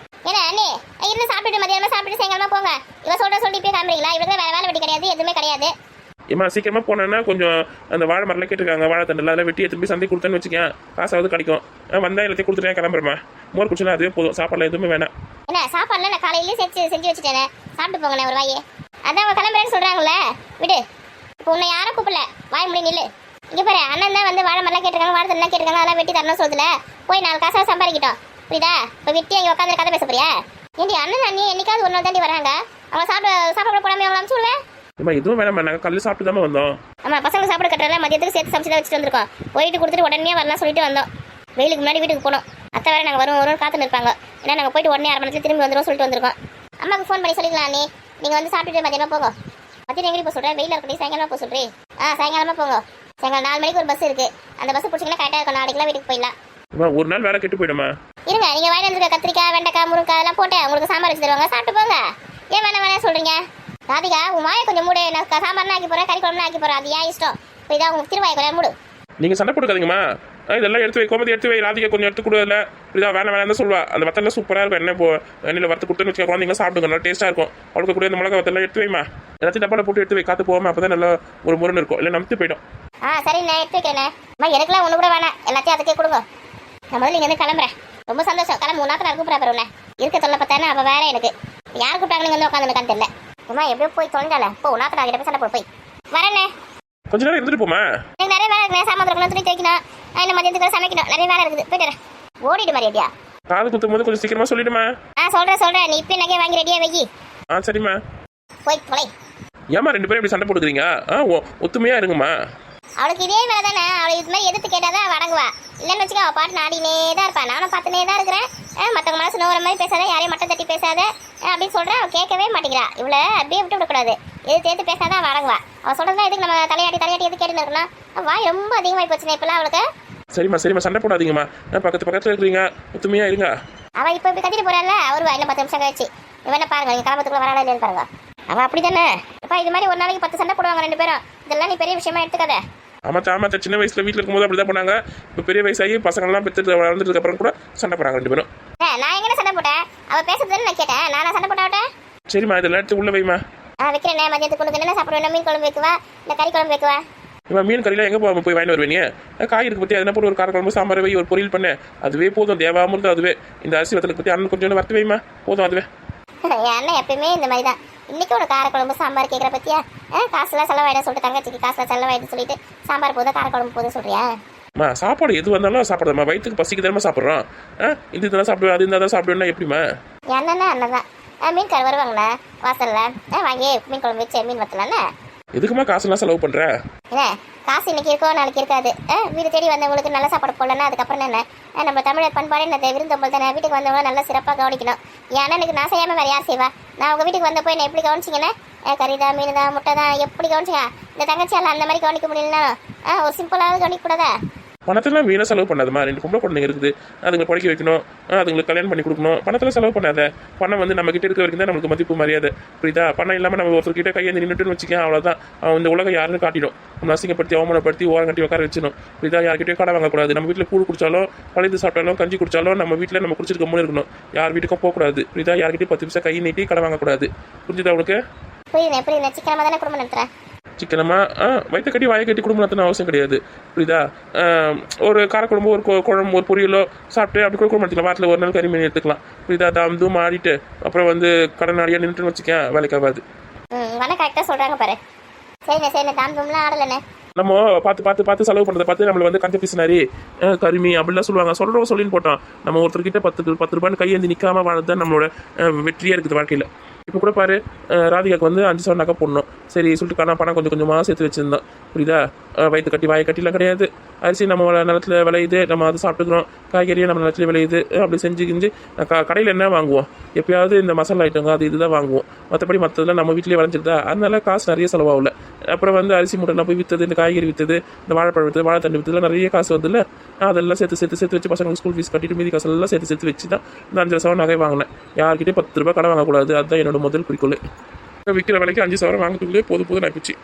Speaker 1: ஏன்னா அண்ணே இருந்து சாப்பிட்டு மதியானமா சாப்பிட்டு சாயங்காலமா போங்க. இவ சொல்லி இப்பயே கிளம்புறீங்களா? இவருக்கு வேற வேலை வெட்டி கிடையாது, எதுவுமே கிடையாது.
Speaker 2: ஏமா சீக்கிரமா போனேன்னா கொஞ்சம் அந்த வாழை மரம்லாம் கேட்டிருக்காங்க, வாழை தண்டில் அதெல்லாம் வெட்டி எடுத்து போய் சந்தை கொடுத்தேன்னு வச்சுக்கேன், காசாவது கிடைக்கும். வந்தால் எல்லாத்தையும் கொடுத்துட்டேன், கிளம்புறேம்மா. மோர் குடிச்சுனா அதுவே போதும், சாப்பாடுலாம் எதுவுமே வேணாம்.
Speaker 1: என்ன சாப்பாடுலாம் நான் காலையிலேயே செஞ்சு வச்சுட்டேனே, சாப்பிட்டு போங்கண்ணே ஒரு வாயே. அதான் அவங்க கிளம்புறேன்னு சொல்கிறாங்கள, விடு. இப்போ உன்னை யாரும் கூப்பிடல, வாய் முடி நில்லு. இங்கே பாரு, அண்ணன் தான் வந்து வாழை மரம்லாம் கேட்டிருக்காங்க, வாழை தண்ணெலாம் கேட்டிருக்காங்க, அதெல்லாம் வெட்டி தரணும் சொல்லுதுல. போய் 4 காசாக சம்பாதிக்கிட்டோம், புரியுதா? இப்போ வெட்டி அங்கே உட்காந்து கதை பேச போறியா? ஏண்டி அண்ணன் அண்ணி என்னைக்காவது ஒரு நாள் தாண்டி வராங்க, அவங்க சாப்பிட போடாமல் அவங்கள அனுப்பிச்சு விடுவேன்.
Speaker 2: ஏமா எதுவும் வேணாம்மா, நாங்கள் கல்ல சாப்பிட்டு தான் வந்தோம்.
Speaker 1: ஆமாம் பசங்க சாப்பிட கட்டுறதுல மதியத்துக்கு சேர்த்து சமைச்சு தான் வச்சுட்டு வந்திருக்கோம். போயிட்டு கொடுத்துட்டு உடனே வரலாம் சொல்லிட்டு வந்தோம். வெயிலுக்கு முன்னாடி வீட்டுக்கு போனோம். அத்தை வேறு நாங்கள் வருவோம் காத்துன்னு இருப்பாங்க. ஏன்னா நாங்கள் போயிட்டு உடனே 1/2 மணி நேரத்தில் திரும்பி வந்துடும் சொல்லிட்டு வந்திருக்கோம். அம்மாவுக்கு ஃபோன் பண்ணி சொல்லிக்கலாம், நீ நீங்கள் வந்து சாப்பிட்டுட்டு மதியமாக போங்க. மதியம் எங்கே போக சொல்கிறேன்? வெயிலில் இருக்கட்டி சாயங்காலமாக போக சொல்கிறேன். சாயங்காலமாக போங்க. சாயங்காலம் 4 மணிக்கு ஒரு பஸ் இருக்குது, அந்த பஸ் பிடிச்சிங்கன்னா கரெக்டாக இருக்கும். நாளைக்குலாம் வீட்டுக்கு போயிடலாம்.
Speaker 2: ஒரு நாள் வேலை கெட்டு போயிடுமா?
Speaker 1: இருங்க, நீங்கள் வாங்கி வந்துருக்க கத்திரிக்காய் வெண்டைக்காய் முருங்காய் அதெல்லாம் போட்டு உங்களுக்கு சாம்பார் வச்சு தருவாங்க, சாப்பிட்டு போங்க. ஏன் வேணாம் சொல்கிறீங்க? ராதிகா உன் வாயை கொஞ்சம் மூடு. நான் சாம்பார்னா ஆக்கி போகிறேன், கறி குழம்புனா ஆக்கி போகிறேன், அது ஏன் இஷ்டம். இப்போ இதான் உங்களுக்கு திருவாயை கொஞ்சம் மூடு.
Speaker 2: நீங்கள் சண்டை போட்டுக்காதீங்கம்மா. இதெல்லாம் எடுத்து வை, கோமதி எடுத்து வை. ராதிகா கொஞ்சம் எடுத்து கொடுல, இதான் வேணாம் தான் சொல்லுவா. அந்த வத்தெல்லாம் சூப்பராக இருக்கும். என்ன இப்போ எண்ணெயில் வறுத்து கொடுத்துன்னு வச்சுக்க, குழந்தைங்க சாப்பிடுங்க, நல்லா டேஸ்ட்டாக இருக்கும். அவளுக்கு கூட இந்த மிளகா வத்தெல்லாம் எடுத்து வைமா. எல்லாத்தையும் டப்பாவில் போட்டு எடுத்து வை, காற்று போகாமல். அப்போ தான் நல்லா ஒரு முருன்னு இருக்கும், இல்லை நமத்து போயிடும்.
Speaker 1: சரி நான் எடுத்து வைக்கிறேன். அம்மா எனக்குலாம் ஒன்று கூட வேணாம், எல்லாத்தையும் அதுக்கே கொடுங்க. நான் முதல்ல இங்கே வந்து கிளம்புறேன். ரொம்ப சந்தோஷம். கிளம்பு. 1 நாள் கூப்பிட்றா பாரு உன்னை. இருக்க சொல்ல பார்த்தானே அவள் வேற எனக்கு யார் கூப்பிட்டாங்க நீங்கள் வந்து உட்காந்துருக்கான்னு தெரியல. அம்மா எப்படியோ போய் தொலைஞ்சால போ. 1 நாள் கிட்ட போய் சண்டை போய் வரேண்ணே.
Speaker 2: கொஞ்ச நேரம் இருந்துட்டு போமா.
Speaker 1: எனக்கு நிறைய வேலை இருக்குது. சாமான் இருக்கணும், துணி துவைக்கணும், இந்த மதியத்துக்கு சமைக்கணும், நிறைய வேலை இருக்குது. போயிட்டு ஓடிடு மாதிரியா?
Speaker 2: காது குத்தும் போது கொஞ்சம் சீக்கிரமா சொல்லிடுமா.
Speaker 1: சொல்கிறேன். நீ இப்போ நகையை வாங்கி ரெடியாக வை.
Speaker 2: சரிம்மா.
Speaker 1: போய் தொலை.
Speaker 2: ஏமா 2 பேரும் இப்படி சண்டை போட்டுக்கிறீங்க? ஒத்துமையா இருங்கம்மா.
Speaker 1: அவளுக்கு இதே வேலை தானே. அவளுக்கு இது மாதிரி எதிர்த்து கேட்டால் தான் அடங்குவா. இல்லைன்னு வச்சுக்க அவள் பாட்டு நாடினே தான் இருப்பாள். நானும் பார்த்துனே தான் இருக்கிறேன். மற்றவங்க மனசு நோகிற மாதிரி பேசாத, யாரையும் மட்டம் தட்டி பேசாத அப்படின்னு சொல்கிறேன். அவள் கேட்கவே மாட்டேங்கிறா. இவளை அப்படியே விட்டு விடக்கூடாது. எதிர்த்து பேசாதான் அவள் அடங்குவா. அவள் சொல்கிறதா எதுக்கு நம்ம தலையாட்டி எது கேட்டுன்னு இருக்கணும். வாய் ரொம்ப அதிகமாகி போச்சுன்னா இப்போலாம் அவளுக்கு.
Speaker 2: சரிம்மா சண்டை போடாதீங்கம்மா. பக்கத்தில் இருக்கிறீங்க, ஒத்துமையா இருங்க.
Speaker 1: அவள் இப்போ இப்படி கத்திட்டு போகிறாள். அவரு இன்னும் 10 நிமிஷம் கழிச்சு இவனை பாருங்க, நீங்கள் கிளம்பத்துக்குள்ள வராளா இல்லைன்னு பாருங்க. அவள் அப்படி தானே. இப்போ இது மாதிரி ஒரு நாளைக்கு 10 சண்டை போடுவாங்க 2 பேரும். இதெல்லாம் நீ பெரிய விஷயமா எடுத்துக்காத.
Speaker 2: ஆமாம் சின்ன வயசுல வீட்டில் இருக்கும்போது அப்படி தான் போனாங்க. இப்போ பெரிய வயசாகி பசங்கள்லாம் பெற்று வளர்ந்ததுக்கு அப்புறம் கூட சண்டை போடுறாங்க 2 பேரும்.
Speaker 1: நான் எங்கே சண்டை போட்டேன்? அவள் பேசுறதுன்னு நான் கேட்டேன். நானா சண்டை போட்டாவிட்டேன்?
Speaker 2: சரிம்மா, இதெல்லாம் எடுத்து உள்ள வைமா.
Speaker 1: வைக்கிறேன். மதியத்துக்கு கொண்டு என்ன சாப்பிடுவேன்? மீன் குழம்பு வைக்குவா, இல்லை கறி குழம்பு வைக்குவா?
Speaker 2: இவன் மீன் கறிலாம் எங்கே போய் வாங்கிட்டு வருவேன்? காய் இருக்கு பற்றி அதனால் போட்டு ஒரு கார குழம்பு சாம்பார் வை, ஒரு பொரியல் பண்ணு, அதுவே போதும். தேவாமிருந்தம் அதுவே. இந்த அரிசி வத்தலுக்கு பற்றி அண்ணன் கொஞ்சம் வறுத்து வைமா, போதும் அதுவே.
Speaker 1: என் அண்ணன் எப்பயுமே இந்த மாதிரி தான். இன்னைக்கு ஒரு காரக்குழம்பு சாம்பார் கேட்குற பத்தியா காசுலாம் செலவாயிட சொல்லிட்டு தங்கச்சிக்கு காசுலாம் செலவாயிடுன்னு சொல்லிட்டு சாம்பார் போதும் காரக்குழம்பு போதும் சொல்றியா?
Speaker 2: அம்மா சாப்பாடு எது வந்தாலும் சாப்பிடுறதும்மா, வயிற்றுக்கு பசிக்கு தானே சாப்பிட்றோம். இது இதெல்லாம் சாப்பிடுவேன் அது இருந்தால் தான் சாப்பிடுவேன்னா எப்படிம்மா?
Speaker 1: என்னன்னா அண்ணதான் மீன் கடை வருவாங்களா வாசல்ல வாங்கி மீன் குழம்பு வச்சு மீன் வத்தலான்னு.
Speaker 2: எதுக்குமா காசுலாம் செலவு பண்ணுற?
Speaker 1: என்ன காசு இன்னைக்கு இருக்கோ நாளைக்கு இருக்காது. வீடு தேடி வந்தவங்களுக்கு நல்ல சாப்பாடு போடலன்னா அதுக்கப்புறம் என்ன நம்ம தமிழர் பண்பாடு என்ன விருந்தோம்பல் தானே. வீட்டுக்கு வந்தவங்க நல்லா சிறப்பாக கவனிக்கணும். ஏன்னா எனக்கு நான் செய்யாமல் வேறு யார் செய்வா? நான் உங்கள் வீட்டுக்கு வந்தப்போ என்ன எப்படி கவனிச்சிங்கன்னு கறிதா மீன் தான் முட்டை தான் எப்படி கவனிச்சிங்க? இந்த தங்கச்சியால் அந்த மாதிரி கவனிக்க முடியலனாலும் ஒரு சிம்பிளாவது கவனிக்கக்கூடாதா?
Speaker 2: பணத்தெல்லாம் வீணாக செலவு பண்ணாதம்மா. 2 பொம்பளை குழந்தைங்க இருக்குது, அதுங்களை படிக்க வைக்கணும், அதுங்களுக்கு கல்யாணம் பண்ணி கொடுக்கணும். பணத்தில் செலவு பண்ணாத. பணம் வந்து நம்ம கிட்ட இருக்க வரைக்கும் தான் நம்மளுக்கு மதிப்பு மரியாதை, புரியுதா? பணம் இல்லாமல் நம்ம ஒருத்தர்கிட்ட கையேந்தி நின்றுட்டுன்னு வச்சுக்கேன், அவ்வளோதான். அவன் இந்த உலகம் யாருன்னு காட்டிடும். நம்ம அசிங்கப்படுத்தி அவமானப்படுத்தி ஓரம் கட்டி உட்கார வச்சிடும், புரியுதா? யார்கிட்டயும் கடை வாங்கக்கூடாது. நம்ம வீட்டில் கூழ் குடிச்சாலும் பழையது சாப்பிட்டாலும் கஞ்சி குடிச்சாலும் நம்ம வீட்டில் நம்ம குடிச்சிருக்க மூணு இருக்கணும். யார் வீட்டுக்கும் போகக்கூடாது, புரியுதா? யார்கிட்டயும் 10 பைசா கை நீட்டி கடை வாங்கக்கூடாது. புரிஞ்சுதா உனக்கு?
Speaker 1: புரியுது. சிக்கனமாக தானே குடும்பம் நடத்துகிறேன்.
Speaker 2: சிக்கனமா வயிற்று கட்டி வாயை கட்டி குடும்பம் நடத்தணும் அவசியம் கிடையாது, புரியுதா? ஒரு காரக்குழம்பு ஒரு குழம்பு ஒரு பொரியலோ சாப்பிட்டு அப்படி கூட குடும்பம் நடத்திக்கலாம். வாரத்தில் ஒரு நாள் கறி மீன் எடுத்துக்கலாம், புரியுதா? தாம் ஆடிட்டு அப்புறம் வந்து கடன் ஆடியா நின்றுட்டு வச்சுக்கேன், வேலைக்கு ஆகாது.
Speaker 1: வேணா கரெக்டாக சொல்கிறாங்க பாரு. சரிண்ணே தாம்பம்லாம் ஆடலைண்ணே.
Speaker 2: நம்ம பார்த்து செலவு பண்ணுறதை பார்த்து நம்மளை வந்து கஞ்ச பிசினாரி கருமி அப்படிலாம் சொல்லுவாங்க. சொல்கிறவங்க சொல்லின்னு போட்டோம். நம்ம ஒருத்தர்கிட்ட 10 ரூபான்னு கையேந்தி நிற்காம வாழ்றது தான் நம்மளோட வெற்றியாக இருக்குது வாழ்க்கையில். இப்போ கூட பாரு, ராதிகாவுக்கு வந்து 5 சவரன் நகை போடணும். சரி சொல்லிட்டு பணம் கொஞ்சம் கொஞ்சமாக சேர்த்து வச்சுருந்தோம், புரியுதா? வயிற்று கட்டி வாயை கட்டிலாம் கிடையாது. அரிசி நம்ம நிலத்தில் விளையுது, நம்ம அதை சாப்பிட்டுக்கிறோம். காய்கறியை நம்ம நிலத்துல விளையுது. அப்படி செஞ்சு கடையில் என்ன வாங்குவோம்? எப்பயாவது இந்த மசாலா ஐட்டங்க அது இதுதான் வாங்குவோம். மற்றபடி மற்றதெல்லாம் நம்ம வீட்டிலே விளைஞ்சிருதா, அதனால காசு நிறைய செலவாகல. அப்புறம் வந்து அரிசி மூட்டைலாம் போய் விற்றது, இந்த காய்கறி விற்றது, இந்த வாழைப்பழம் விற்றது, வாழைத்தண்டு விற்றதுலாம் நிறைய காசு வந்துல்ல. அதெல்லாம் சேர்த்து வச்சு பசங்களுக்கு ஸ்கூல் ஃபீஸ் கட்டிட்டு மீதி காசு எல்லாம் சேர்த்து வச்சு தான் இந்த 5 சவரன் நகை வாங்கினேன். யார்கிட்டே 10 ரூபாய் கடை வாங்கக்கூடாது, அதுதான் என்னோட முதல் குறிக்கோள். விற்கிற விலைக்கு 5 சவரன் வாங்கிட்டுள்ளே போதும் ஆகிப்போச்சு.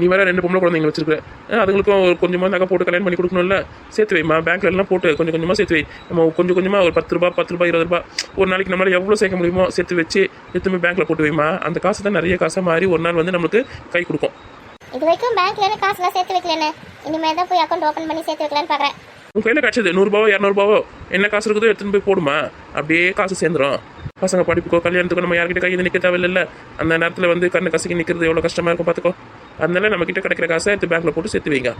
Speaker 2: நீ வேற 2 பொம்பளை குழந்தைங்க வச்சிருக்க, அதுங்களுக்கும் ஒரு கொஞ்சமாக நகை போட்டு கல்யாணம் பண்ணி கொடுக்கணும்ல. சேர்த்து வைமா, பேங்க்ல எல்லாம் போட்டு கொஞ்சம் கொஞ்சமாக சேர்த்து வை. நம்ம கொஞ்சம் கொஞ்சமாக ஒரு 10 ரூபாய் 20 ரூபாய் ஒரு நாளைக்கு நம்மளால எவ்வளோ சேர்க்க முடியுமோ சேர்த்து வச்சு எடுத்துமே பேங்க்ல போட்டு வைமா. அந்த காசு தான் நிறைய காசாக மாறி ஒரு நாள் வந்து நம்மளுக்கு கை கொடுக்கும்.
Speaker 1: இது வரைக்கும் பேங்க்ல காசுலாம் சேர்த்து வைக்கலன்னு, இனிமேல் தான் போய் அக்கௌண்ட் ஓப்பன் பண்ணி சேர்த்து வைக்கலான்னு பார்க்குறேன்.
Speaker 2: உன் கையில் கிடச்சது 100 ரூபாவோ 200 ரூபாவோ என்ன காசு இருக்குதோ எடுத்துன்னு போய் போடுமா. அப்படியே காசு சேர்ந்துடும். பசங்க படிப்புக்கோ கல்யாணத்துக்கோ நம்ம யார்கிட்ட கையை நிற்க தேவையில்லை. அந்த நேரத்தில் வந்து கண்ணு கசக்கி நிற்கிறது எவ்வளோ கஷ்டமாக இருக்கும் பார்த்துக்கோ. அதனால நம்ம கிட்ட கிடைக்கிற காசை எடுத்து பேங்க்ல போட்டு சேர்த்து வைங்க.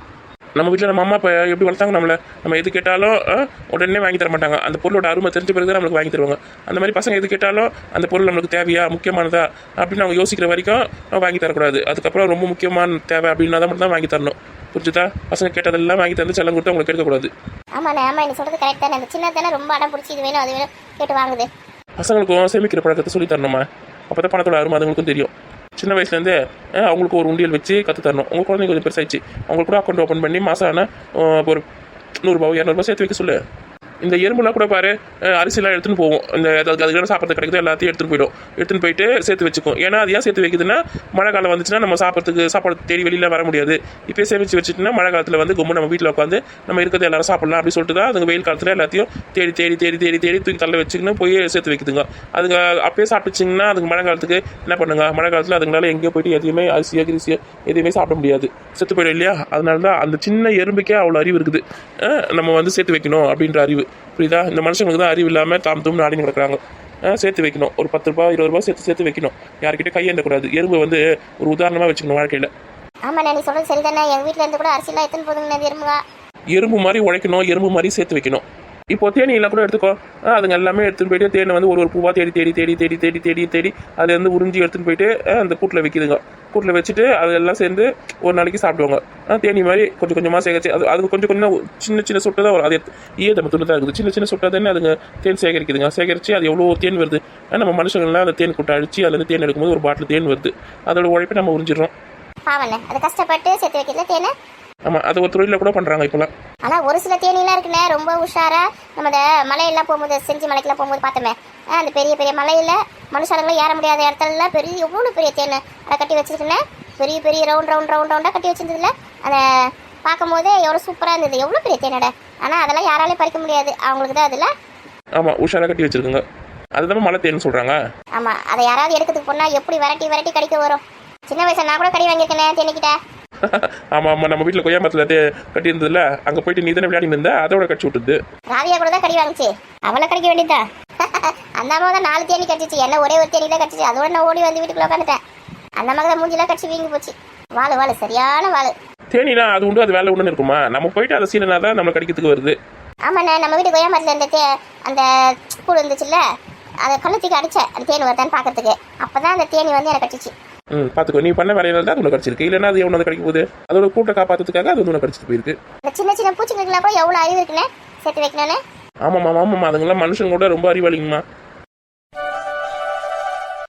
Speaker 2: நம்ம வீட்டில் நம்ம அம்மா அப்பா எப்படி வளர்த்தாங்க நம்மளை, நம்ம எது கேட்டாலும் உடனே வாங்கி தர மாட்டாங்க. அந்த பொருளோட அருமை தெரிஞ்ச பிறகு நம்மளுக்கு வாங்கி தருவாங்க. அந்த மாதிரி பசங்க எது கேட்டாலும் அந்த பொருள் நம்மளுக்கு தேவையா முக்கியமானதா அப்படின்னு அவங்க யோசிக்கிற வரைக்கும் வாங்கி தரக்கூடாது. அதுக்கப்புறம் ரொம்ப முக்கியமான தேவை அப்படின்னா தான் மட்டும் தான் வாங்கி தரணும், புரிஞ்சுதா? பசங்க கேட்டதெல்லாம் வாங்கி தந்து செல்லம் கொடுத்து அவங்களுக்கு எடுக்கக்கூடாது.
Speaker 1: ஆமாண்ணே நீ சொல்கிறது கரெக்ட் தானே. அந்த சின்ன தானே ரொம்ப அடம் பிடிச்சி இது வேணும் அது வேணும் கேட்டு வாங்குது.
Speaker 2: பசங்களுக்கும் சேமிக்கிற பழக்கத்தை சொல்லி தரணுமா, அப்போ தான் பணத்தோட அருமை அதுங்களுக்கும் தெரியும். சின்ன வயசுலேருந்து அவங்களுக்கு ஒரு உண்டியல் வச்சு கற்று தரணும். உங்கள் குழந்தைங்க கொஞ்சம் பெருசாகிடுச்சு, அவங்களுக்கு கூட அக்கௌண்ட் ஓப்பன் பண்ணி மாதம் ஆனால் ஒரு 100 ரூபாவோ 200 ரூபாய் சேர்த்து வைக்க சொல்லு. இந்த எறும்புலாம் கூட பாரு, அரிசிலாம் எடுத்துன்னு போவோம். இந்த அதுக்கான சாப்பிட்றது கிடைக்குது எல்லாத்தையும் எடுத்துன்னு போயிட்டு சேர்த்து வச்சுக்கும். ஏன்னா அது ஏன் சேர்த்து வைக்குதுன்னா, மழை காலம் வந்துச்சுன்னா நம்ம சாப்பாடு தேடி வெளியில் வர முடியாது. இப்போ சேமித்து வச்சுட்டுனா மழை காலத்தில் வந்து கும்பு நம்ம வீட்டில் உட்காந்து நம்ம இருக்கிறது எல்லாரும் சாப்பிடலாம் அப்படி சொல்லிட்டு தான் அதுங்க வெயில் காலத்தில் எல்லாத்தையும் தேடி தூக்கி தள்ள வச்சுக்கின்னு போய் சேர்த்து வைக்குதுங்க. அதுங்க அப்பயே சாப்பிட்டுச்சிங்கன்னா அதுக்கு மழை காலத்துக்கு என்ன பண்ணுங்க, மழை காலத்தில் அதுங்களால எங்கேயோ போயிட்டு எதையுமே அரிசியோ கிரிசியோ எதுவுமே சாப்பிட முடியாது, செத்து போயிடும் இல்லையா? அதனால தான் அந்த சின்ன எறும்புக்கே அவ்வளோ அறிவு இருக்குது. நம்ம வந்து சேர்த்து வைக்கணும் அப்படின்ற அறிவு, புரியுதா? இந்த மனுஷங்களுக்கு தான் அறிவு இல்லாமல் தாம் ஆடின்னு கிடக்குறாங்க. சேர்த்து வைக்கணும். ஒரு 10 ரூபாய் 20 ரூபாய் சேர்த்து வைக்கணும். யார்கிட்ட கையேந்தக்கூடாது. எறும்பு வந்து ஒரு உதாரணமாக வச்சுக்கணும் வாழ்க்கையில்.
Speaker 1: ஆமாண்ணே நீ சொல்கிறது சரிதானே. எங்கள் வீட்டில் இருந்து கூட அரிசிலாம் எத்தனை போதுங்கண்ணா.
Speaker 2: எறும்பு மாதிரி உழைக்கணும், எறும்பு மாதிரி சேர்த்து வைக்கணும். இப்போ தேனியெல்லாம் கூட எடுத்துக்கோ, அதுங்க எல்லாமே எடுத்துகிட்டு போயிட்டு தேனை வந்து ஒரு பூவாக தேடி அதை வந்து உறிஞ்சி எடுத்துகிட்டு போயிட்டு அந்த கூட்டில் வைக்கிதுங்க. கூட்டில் வச்சுட்டு அதெல்லாம் சேர்ந்து ஒரு நாளைக்கு சாப்பிடுவாங்க. தேனி மாதிரி கொஞ்சம் கொஞ்சமாக சேகரிச்சு அது கொஞ்சம் சின்ன சொட்டு தான் வரும். அது நம்ம துணி தான் இருக்குது. சின்ன சொட்டாக தானே அதுங்க தேன் சேகரிக்குதுங்க. சேகரித்து அது எவ்வளோ தேன் வருது. நம்ம மனுஷங்கள்லாம் அந்த தேன் கூட்டை அழிச்சு அதுலேருந்து தேன் எடுக்கும்போது ஒரு பாட்டில் தேன் வருது. அதோட உழைப்பை நம்ம உறிஞ்சிடறோம்.
Speaker 1: அது கஷ்டப்பட்டு சேர்த்து வைக்கிறதுல தேனை.
Speaker 2: ஆமாம், அது ஒரு தொழிலில் கூட பண்ணுறாங்க இப்போலாம்.
Speaker 1: ஆனால் ஒரு சில தேனிலாம் இருக்குண்ணே ரொம்ப உஷாராக. நம்ம இந்த மலையெல்லாம் போகும்போது செஞ்சு மலைக்கெல்லாம் போகும்போது பார்த்தோமே, அந்த பெரிய பெரிய மலையில் மனுஷாரங்களும் ஏற முடியாத இடத்துலலாம் எவ்வளோ பெரிய தேன் அதை கட்டி வச்சுருக்குண்ணே. பெரிய ரவுண்டாக கட்டி வச்சுருந்ததுல அதை பார்க்கும் போதே எவ்வளோ சூப்பராக இருந்தது. எவ்வளோ பெரிய தேனோட. ஆனால் அதெல்லாம் யாராலையும் பறிக்க முடியாது, அவங்களுக்கு தான் அதில்.
Speaker 2: ஆமாம், உஷாராக கட்டி வச்சுருக்குங்க. அதுதான் மலை தேன்னு சொல்கிறாங்க.
Speaker 1: ஆமாம், அதை யாராவது எடுக்கிறதுக்கு போனால் எப்படி விரட்டி கடிக்க வரும். சின்ன வயசில் நான் கூட கடி வாங்கியிருக்கேனே தேனிக்கிட்ட.
Speaker 2: ஆமாம், நம்ம வீட்டில் கொய்யா மரத்தில் கட்டி இருந்ததுல அங்கே போயிட்டு நீ தானே விளையாடி இருந்தா, அதோட கடிச்சு விட்டுது.
Speaker 1: ராவியா கூட தான் கடி வாங்கிச்சு, அவளை கடிக்க வேண்டியதா. அந்த அம்மா தான் 4 தேனி கடிச்சிச்சு, என்ன ஒரே ஒரு தேனி தான் கடிச்சிச்சு. அதோட நான் ஓடி வந்து வீட்டுக்குள்ள உட்காந்துட்டேன். அந்த மகத மூஞ்சிலாம் கட்சி வீங்கி போச்சு. வாழு வாழு சரியான வாழு.
Speaker 2: தேனினா அது உண்டு, அது வேலை உண்டுன்னு இருக்குமா? நம்ம போயிட்டு அதை சீனா தான் நம்மளை கடிக்கிறதுக்கு வருது.
Speaker 1: ஆமாண்ணே, நம்ம வீட்டு கொய்யா மரத்தில் இருந்த அந்த பூ இருந்துச்சுல்ல, அதை கழுத்துக்கு அடிச்சேன் அந்த தேனி வருதான்னு பார்க்கறதுக்கு. அப்பதான் அந்த தேனி வந்து எனக்கு கடிச்சிச்சு.
Speaker 2: பார்த்துக்கோ, நீ பண்ண வேலையில தான் அது உனக்கு கடிச்சிருக்கு. இல்லைன்னா அது எவ்வளோ கடிக்க போகுது? அதோட கூட்டை காப்பாற்றுறதுக்காக அது உனக்கு கடிச்சிட்டு போயிருக்கு.
Speaker 1: இந்த சின்ன சின்ன பூச்சிங்களுக்குலாம் கூட எவ்வளோ அறிவு இருக்குண்ணே சேர்த்து வைக்கணும்னு.
Speaker 2: ஆமாம்மா, அதுங்களாம் மனுஷங்க கூட ரொம்ப அறிவாளிங்கம்மா.